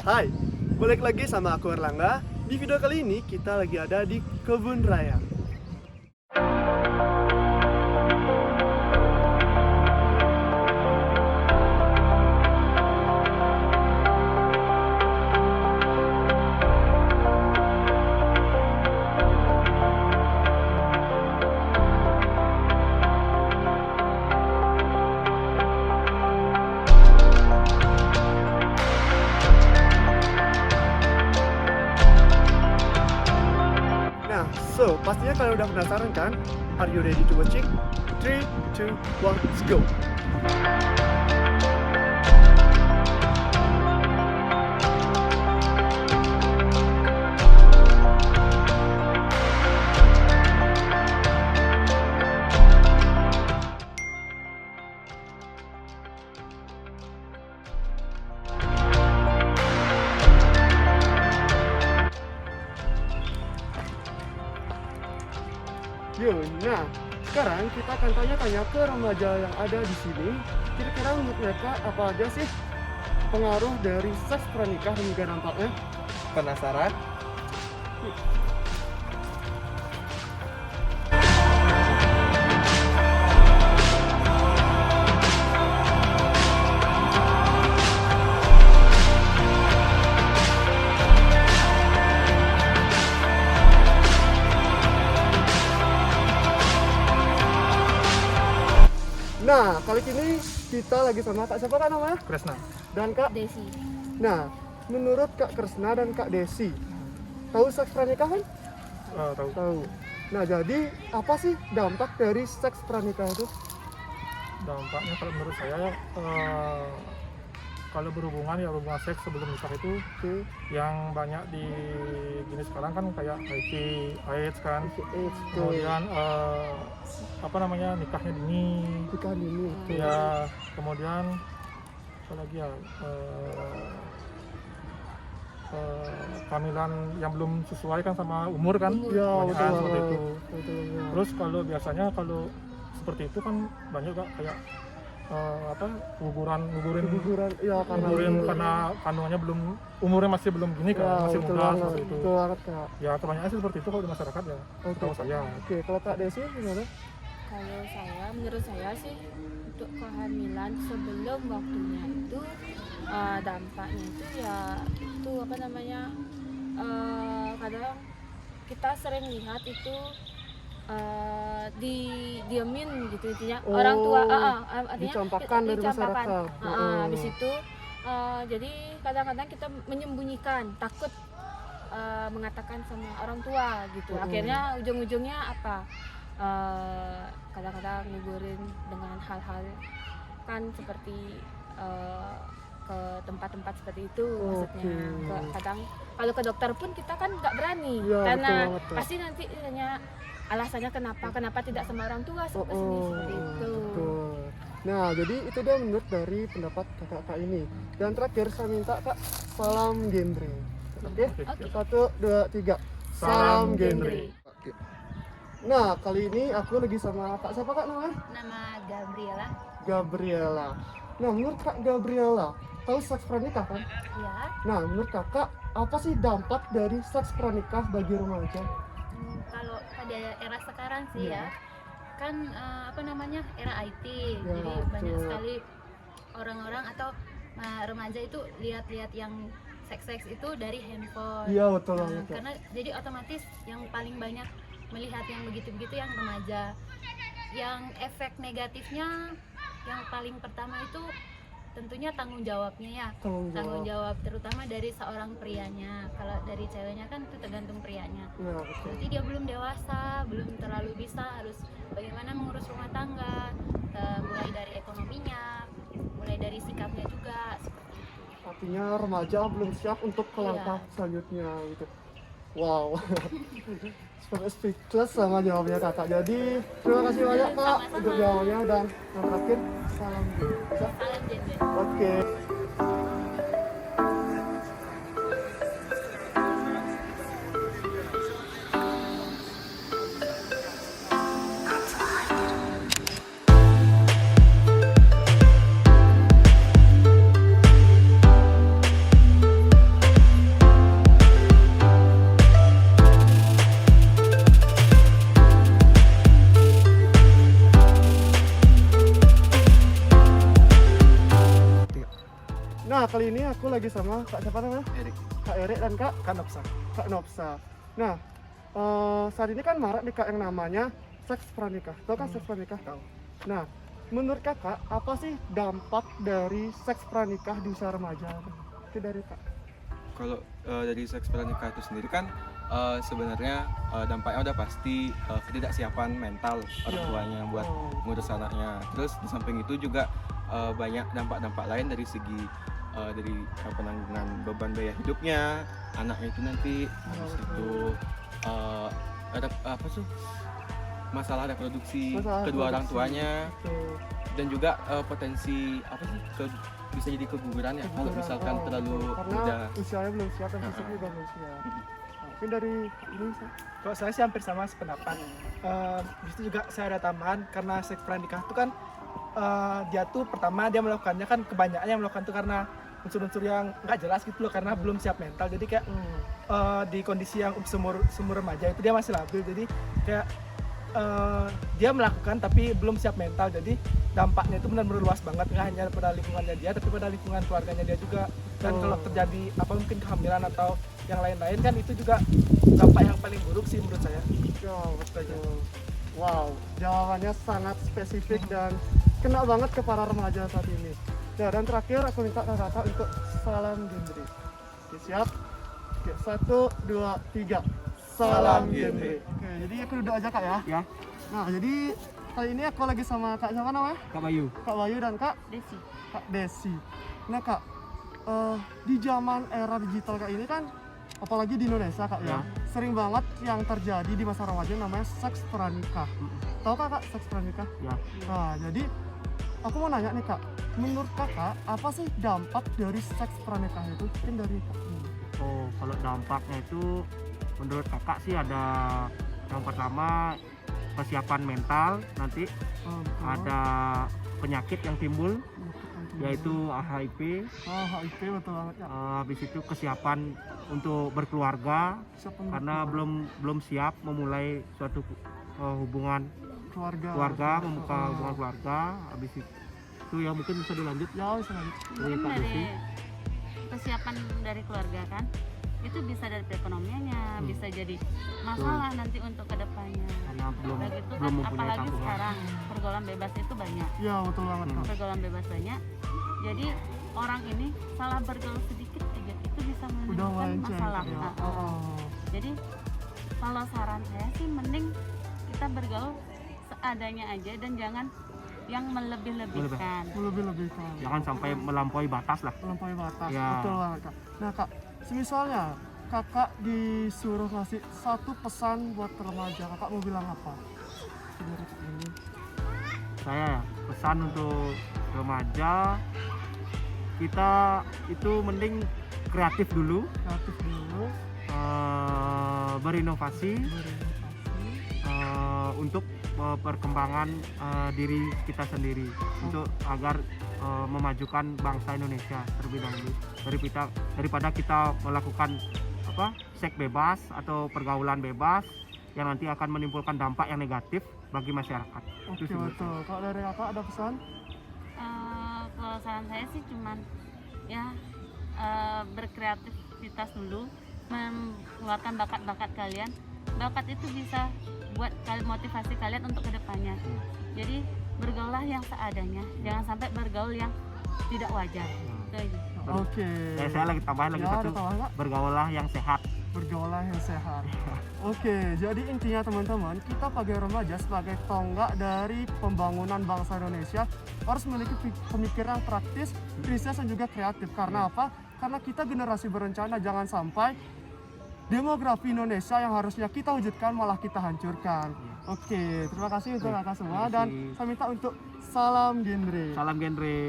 Hai, balik lagi sama aku Erlangga. Di video kali ini kita lagi ada di Kebun Raya. So, pastinya kalian udah penasaran kan? Are you ready to watch it? 3, 2, 1, let's go! Nah, sekarang kita akan tanya-tanya ke remaja yang ada di sini. Kira-kira menurut mereka apa aja sih pengaruh dari seks pranikah dan juga dampaknya? Penasaran? Nah, kali ini kita lagi sama Kak siapa Kak namanya? Kresna. Dan Kak Desi. Nah, menurut Kak Kresna dan Kak Desi, tahu seks pranikah kan? Tahu. Tahu. Nah, jadi apa sih dampak dari seks pranikah itu? Dampaknya kalau menurut saya kalau berhubungan hubungan seks sebelum nikah itu Oke, yang banyak di jenis sekarang kan kayak HIV, AIDS kan. AIDS, Kemudian nikahnya dini. nikah dini. Oke. Ya, kemudian apa lagi ya? Kehamilan yang belum sesuai kan sama umur kan. Ya, Kebanyakan betul seperti banget. itu. Betul, ya. Terus kalau biasanya kalau seperti itu kan banyak gak kayak Guguran, ya karena karena kandungannya belum, umurnya masih belum gini kan, ya, masih betul muda banget, seperti itu. betul banget Kak. Ya kebanyakan sih seperti itu kalau di masyarakat ya. Oke. Tahu saya. Oke, kalau Kak Desi gimana? Kalau saya, menurut saya sih untuk kehamilan sebelum waktunya itu dampaknya itu ya itu kadang kita sering lihat itu didiemin gitu intinya orang tua artinya dicampakkan dari masyarakat. Di situ jadi kadang-kadang kita menyembunyikan takut mengatakan sama orang tua gitu. Akhirnya ujung-ujungnya apa, kadang-kadang nguburin dengan hal-hal kan seperti ke tempat-tempat seperti itu. Maksudnya kadang kalau ke dokter pun kita kan nggak berani Ya, karena betul banget, Kak. pasti nanti hanya alasannya kenapa tidak sama orang tua seperti itu. Betul. Nah, jadi itu dia menurut dari pendapat kakak-kakak ini. Dan terakhir saya minta Kak salam genre. Oke? Oke. 1, 2, 3. Salam genre. Oke. Nah, kali ini aku lagi sama Kak siapa Kak namanya? Nama Gabriela. Gabriela. Nah, menurut Kak Gabriela, tahu seks pranikah kan? Ya. Nah, menurut Kakak apa sih dampak dari seks pranikah bagi remaja? Kalau pada era sekarang sih Iya. ya kan era IT, Ya, jadi banyak betul. sekali orang-orang atau remaja itu lihat-lihat yang seks itu dari handphone. Iya, betul banget. Kak. Karena jadi otomatis yang paling banyak melihat yang begitu-begitu yang remaja. Yang efek negatifnya yang paling pertama itu tentunya tanggung jawabnya ya. Tanggung jawab terutama dari seorang prianya. Kalau dari ceweknya kan itu tergantung prianya. Ya, betul. Berarti dia belum dewasa, belum terlalu bisa harus bagaimana mengurus rumah tangga, mulai dari ekonominya, mulai dari sikapnya juga seperti itu. Artinya remaja belum siap untuk ke langkah selanjutnya gitu. Wow. Seperti speechless sama jawabnya kakak. Jadi terima kasih banyak Kak Sama-sama. untuk jawabnya, dan yang terakhir salam. Bisa? Salam genre. Oke. Nah, kali ini aku lagi sama Kak siapa namanya? Erik. Kak Erik dan Kak Kanopsa. Nopsa. Nah, saat ini kan marak nih Kak yang namanya seks pranikah. Tahu kan seks pranikah? Tahu. Nah, menurut Kakak apa sih dampak dari seks pranikah di usia remaja? Itu dari Kak. Kalau dari seks pranikah itu sendiri kan sebenarnya dampaknya udah pasti ketidaksiapan mental orang Iya. tuanya buat ngurus anaknya. Terus di samping itu juga banyak dampak-dampak lain dari segi dari penanggungan beban biaya hidupnya anaknya itu nanti, habis itu ada apa tuh masalah reproduksi Masalah kedua orang reproduksi. tuanya, Tuh. dan juga potensi apa sih bisa jadi keguguran ya kalau Keguguran. misalkan terlalu karena muda. usianya belum siap dan Ah, fisiknya ah. juga belum siap. Mungkin dari ini Sa. Kalau saya sih hampir sama sependapat. Di situ juga saya ada tambahan karena seks pranikah itu kan dia tuh pertama dia melakukannya kan kebanyakan yang melakukan tuh karena unsur-unsur yang nggak jelas gitu loh, karena belum siap mental. Jadi kayak di kondisi yang sumur remaja itu dia masih labil, jadi kayak dia melakukan tapi belum siap mental. Jadi dampaknya itu benar-benar luas banget, nggak hanya pada lingkungannya dia tapi pada lingkungan keluarganya dia juga. Dan kalau terjadi apa mungkin kehamilan atau yang lain-lain kan itu juga dampak yang paling buruk sih menurut saya. Ya, betul. Wow, jawabannya sangat spesifik dan kena banget ke para remaja saat ini. Nah, dan terakhir aku minta kakak untuk salam genre. Oke, siap? Oke, 1, 2, 3. Salam Salam genre. genre. Oke, jadi aku duduk aja Kak ya. Ya. Nah, jadi kali ini aku lagi sama Kak siapa namanya? Kak Bayu. Kak Bayu dan Kak Desi. Desi. Nah Kak, di zaman era digital kayak ini kan, apalagi di Indonesia Kak ya, sering banget yang terjadi di masa remaja namanya seks pranikah. Tahu Kak seks pranikah? Ya. Nah, jadi aku mau nanya nih Kak, menurut Kakak apa sih dampak dari seks pranikah itu? Mungkin dari Kak dulu. Oh, kalau dampaknya itu menurut kakak sih ada yang pertama persiapan mental, nanti Betul. ada penyakit yang timbul Penyakit yaitu HIV, HIV betul banget ya. habis itu kesiapan untuk berkeluarga Siapa karena belum siap memulai suatu hubungan keluarga, membuka hubungan keluarga, habis itu ya mungkin bisa dilanjut. Ya, bisa lanjut. Dari Kak Desi. Kesiapan dari keluarga kan itu bisa dari perekonomiannya, bisa jadi masalah nanti untuk kedepannya. Karena belum Udah gitu belum kan, mempunyai apalagi tabungan. sekarang pergaulan bebas itu banyak, Ya, betul banget Kak. pergaulan bebas banyak. Jadi orang ini salah bergaul sedikit aja itu bisa Udah menimbulkan melenceng masalah. ya. Nah, Oh. Jadi kalau saran saya sih mending kita bergaul seadanya aja dan jangan yang melebih-lebihkan. Lebih-lebihkan. Jangan sampai melampaui batas lah. Melampaui batas. Ya. Betul banget Kak. Nah Kak, semisalnya Kakak disuruh ngasih satu pesan buat remaja, Kakak mau bilang apa? Dari Kak ini. Saya ya, pesan untuk remaja, kita itu mending kreatif dulu, Kreatif dulu, berinovasi berinovasi. untuk perkembangan diri kita sendiri, untuk agar memajukan bangsa Indonesia terlebih dahulu daripada kita melakukan seks bebas atau pergaulan bebas yang nanti akan menimbulkan dampak yang negatif bagi masyarakat. Oke, Itu sih menurut betul. Kalau dari Kakak ada pesan? Kalau saran saya sih cuman ya berkreativitas dulu, mengeluarkan bakat-bakat kalian. Bakat itu bisa buat motivasi kalian untuk kedepannya. Jadi bergaullah yang seadanya, jangan sampai bergaul yang tidak wajar. Itu aja. Oke. Saya lagi tambahan lagi Ya, ada satu, tambahan Kak? bergaullah yang sehat. Bergaulah yang sehat. Oke, jadi intinya teman-teman, kita sebagai remaja sebagai tonggak dari pembangunan bangsa Indonesia harus memiliki pemikiran praktis, kritis dan juga kreatif. Karena apa? Karena kita generasi berencana, jangan sampai demografi Indonesia yang harusnya kita wujudkan malah kita hancurkan. Oke, terima kasih untuk kakak semua dan saya minta untuk salam genre. Salam genre.